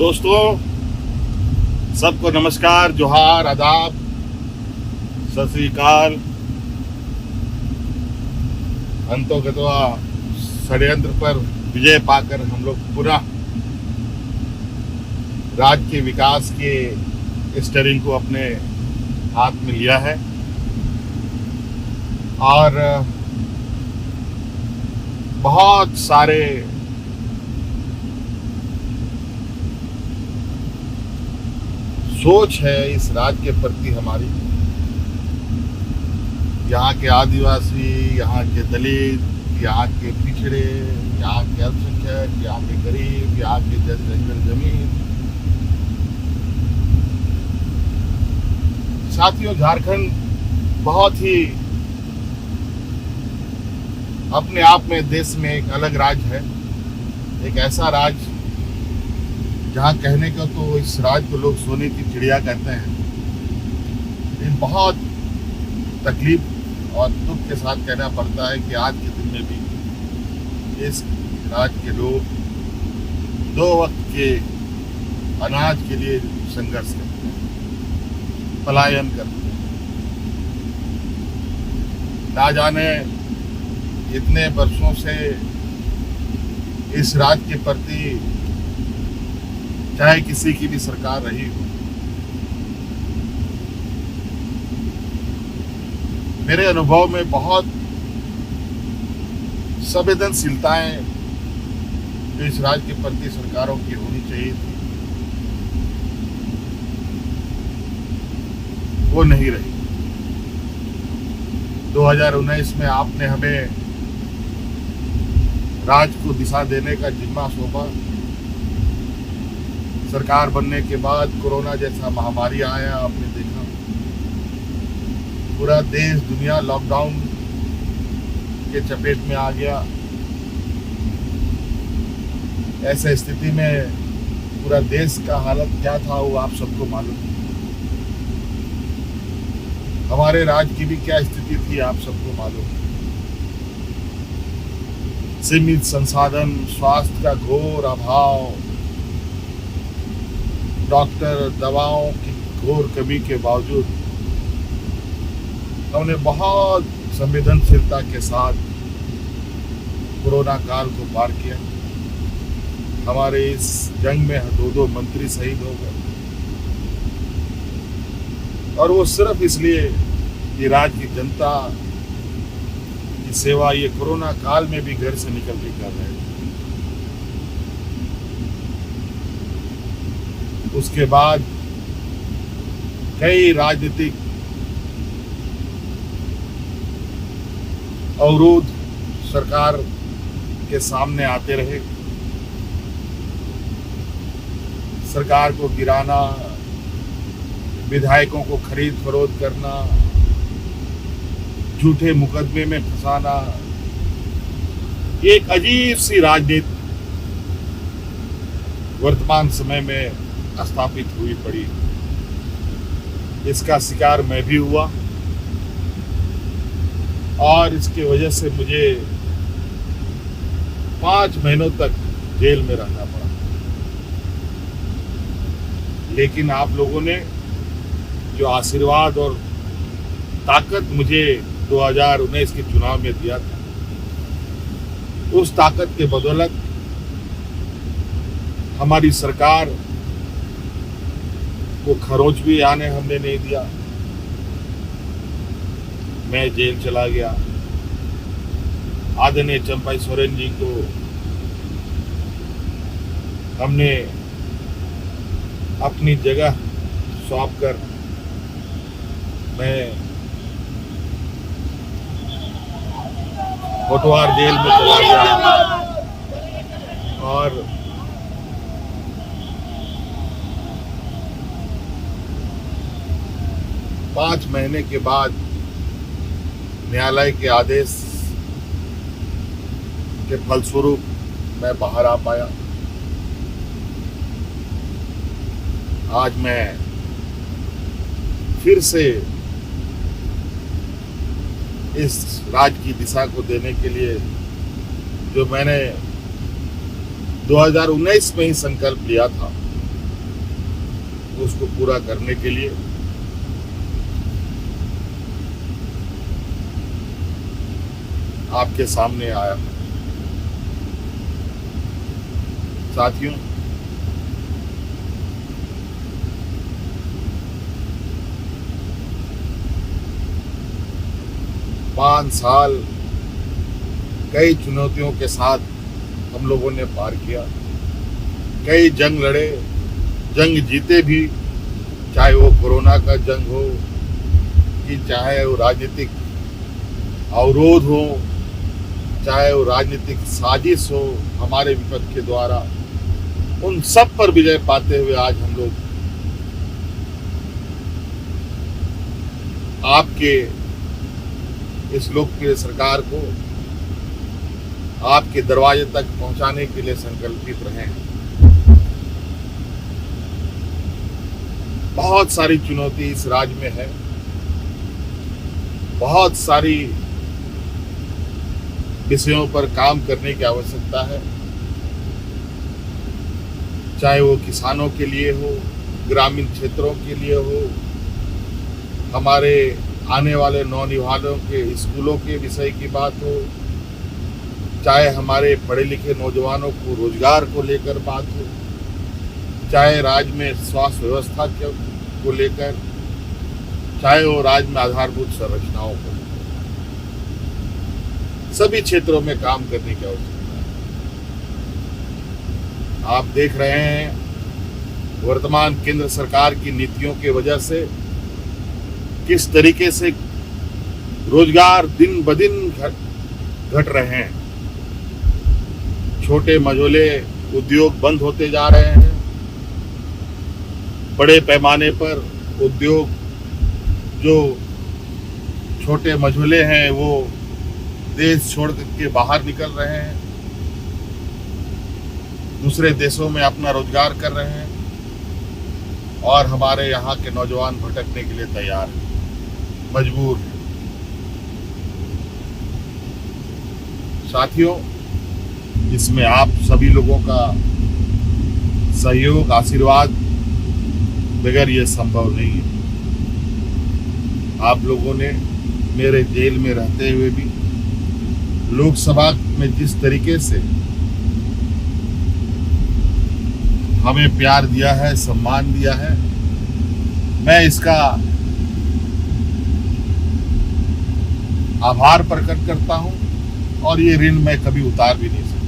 दोस्तों, सबको नमस्कार, जोहार, आदाब, सत श्री अकाल। अंतोगत्वा षड्यंत्र पर विजय पाकर हम लोग पुनः राज्य के विकास के स्टीयरिंग को अपने हाथ में लिया है और बहुत सारे सोच है इस राज्य के प्रति हमारी। यहाँ के आदिवासी, यहाँ के दलित, यहाँ के पिछड़े, यहाँ के अल्पसंख्यक, यहाँ के गरीब, यहाँ के जंगल जमीन। साथियों, झारखंड बहुत ही अपने आप में देश में एक अलग राज्य है। एक ऐसा राज्य जहाँ कहने का तो इस राज्य को लोग सोने की चिड़िया कहते हैं, लेकिन बहुत तकलीफ और दुख के साथ कहना पड़ता है कि आज के दिन में भी इस राज्य के लोग 2 वक्त के अनाज के लिए संघर्ष करते हैं, पलायन करते हैं। ना जाने इतने वर्षों से इस राज्य के प्रति चाहे किसी की भी सरकार रही हो, मेरे अनुभव में बहुत संवेदनशीलताएं जो इस राज्य के प्रति सरकारों की होनी चाहिए थी, वो नहीं रही। 2019 में आपने हमें राज्य को दिशा देने का जिम्मा सौंपा। सरकार बनने के बाद कोरोना जैसा महामारी आया, आपने देखा पूरा देश दुनिया लॉकडाउन के चपेट में आ गया। ऐसे स्थिति में पूरा देश का हालत क्या था वो आप सबको मालूम है। हमारे राज्य की भी क्या स्थिति थी आप सबको मालूम है। सीमित संसाधन, स्वास्थ्य का घोर अभाव, डॉक्टर, दवाओं की घोर कमी के बावजूद हमने बहुत संवेदनशीलता के साथ कोरोना काल को पार किया। हमारे इस जंग में 2 मंत्री शहीद हो गए, और वो सिर्फ इसलिए कि राज्य की जनता की सेवा ये कोरोना काल में भी घर से निकल के कर रहे थे। उसके बाद कई राजनीतिक अवरोध सरकार के सामने आते रहे। सरकार को गिराना, विधायकों को खरीद फरोख्त करना, झूठे मुकदमे में फंसाना, एक अजीब सी राजनीति वर्तमान समय में स्थापित हुई पड़ी। इसका शिकार मैं भी हुआ और इसके वजह से मुझे 5 महीनों तक जेल में रहना पड़ा। लेकिन आप लोगों ने जो आशीर्वाद और ताकत मुझे 2019 के चुनाव में दिया था, उस ताकत के बदौलत हमारी सरकार को खरोंच भी आने हमने नहीं दिया। मैं जेल चला गया। आदरणीय चंपाई सोरेन जी को हमने अपनी जगह सौंपकर मैं होटवार जेल में चला गया और पाँच महीने के बाद न्यायालय के आदेश के फलस्वरूप मैं बाहर आ पाया। आज मैं फिर से इस राज्य की दिशा को देने के लिए जो मैंने 2019 में ही संकल्प लिया था, उसको पूरा करने के लिए आपके सामने आया। साथियों, पाँच साल कई चुनौतियों के साथ हम लोगों ने पार किया, कई जंग लड़े, जंग जीते भी, चाहे वो कोरोना का जंग हो कि चाहे वो राजनीतिक अवरोध हो, चाहे वो राजनीतिक साजिश हो हमारे विपक्ष के द्वारा, उन सब पर विजय पाते हुए आज हम लोग आपके इस लोकप्रिय सरकार को आपके दरवाजे तक पहुंचाने के लिए संकल्पित रहे हैं। बहुत सारी चुनौती इस राज्य में है, बहुत सारी विषयों पर काम करने की आवश्यकता है, चाहे वो किसानों के लिए हो, ग्रामीण क्षेत्रों के लिए हो, हमारे आने वाले नौनिहालों के स्कूलों के विषय की बात हो, चाहे हमारे पढ़े लिखे नौजवानों को रोजगार को लेकर बात हो, चाहे राज्य में स्वास्थ्य व्यवस्था को लेकर, चाहे वो राज्य में आधारभूत संरचनाओं को, सभी क्षेत्रों में काम करने की आवश्यकता है। आप देख रहे हैं वर्तमान केंद्र सरकार की नीतियों की वजह से किस तरीके से रोजगार दिन ब दिन घट रहे हैं, छोटे मझोले उद्योग बंद होते जा रहे हैं, बड़े पैमाने पर उद्योग जो छोटे मझोले हैं वो देश छोड़ के बाहर निकल रहे हैं, दूसरे देशों में अपना रोजगार कर रहे हैं, और हमारे यहाँ के नौजवान भटकने के लिए तैयार हैं, मजबूर हैं। साथियों, इसमें आप सभी लोगों का सहयोग, आशीर्वाद बगैर ये संभव नहीं है। आप लोगों ने मेरे जेल में रहते हुए भी लोकसभा में जिस तरीके से हमें प्यार दिया है, सम्मान दिया है, मैं इसका आभार प्रकट करता हूं, और ये ऋण मैं कभी उतार भी नहीं सकता।